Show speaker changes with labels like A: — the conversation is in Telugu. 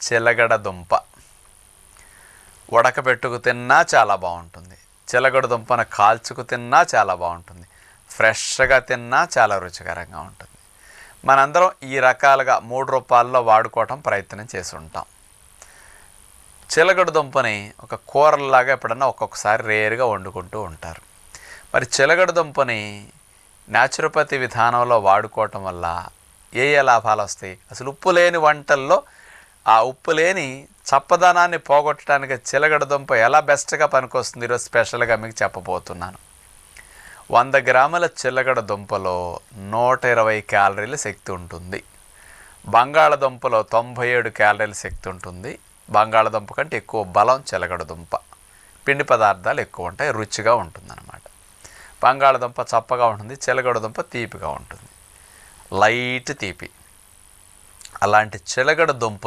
A: చిలగడ దుంప. ఉడకబెట్టుకు తిన్నా చాలా బాగుంటుంది. చిలగడ దుంపను కాల్చుకు తిన్నా చాలా బాగుంటుంది. ఫ్రెష్గా తిన్నా చాలా రుచికరంగా ఉంటుంది. మనందరం ఈ రకాలుగా 3 రూపాల్లో వాడుకోవటం ప్రయత్నం చేసి ఉంటాం. చిలగడ దుంపని ఒక కూరలాగా ఎప్పుడన్నా ఒక్కొక్కసారి రేరుగా వండుకుంటూ ఉంటారు. మరి చిలగడ దుంపని న్యాచురోపతి విధానంలో వాడుకోవటం వల్ల ఏ లాభాలు వస్తాయి? అసలు ఉప్పు లేని వంటల్లో ఆ ఉప్పు లేని చప్పదనాన్ని పోగొట్టడానికి చిలగడ దుంప ఎలా బెస్ట్గా పనికొస్తుంది ఈరోజు స్పెషల్గా మీకు చెప్పబోతున్నాను. 100 గ్రాముల చిలగడ దుంపలో 120 క్యాలరీల శక్తి ఉంటుంది. బంగాళదుంపలో 97 క్యాలరీల శక్తి ఉంటుంది. బంగాళదుంప కంటే ఎక్కువ బలం చిలగడ దుంప. పిండి పదార్థాలు ఎక్కువ ఉంటాయి, రుచిగా ఉంటుందన్నమాట. బంగాళదుంప చప్పగా ఉంటుంది, చిలగడ దుంప తీపిగా ఉంటుంది, లైట్ తీపి. అలాంటి చిలగడ దుంప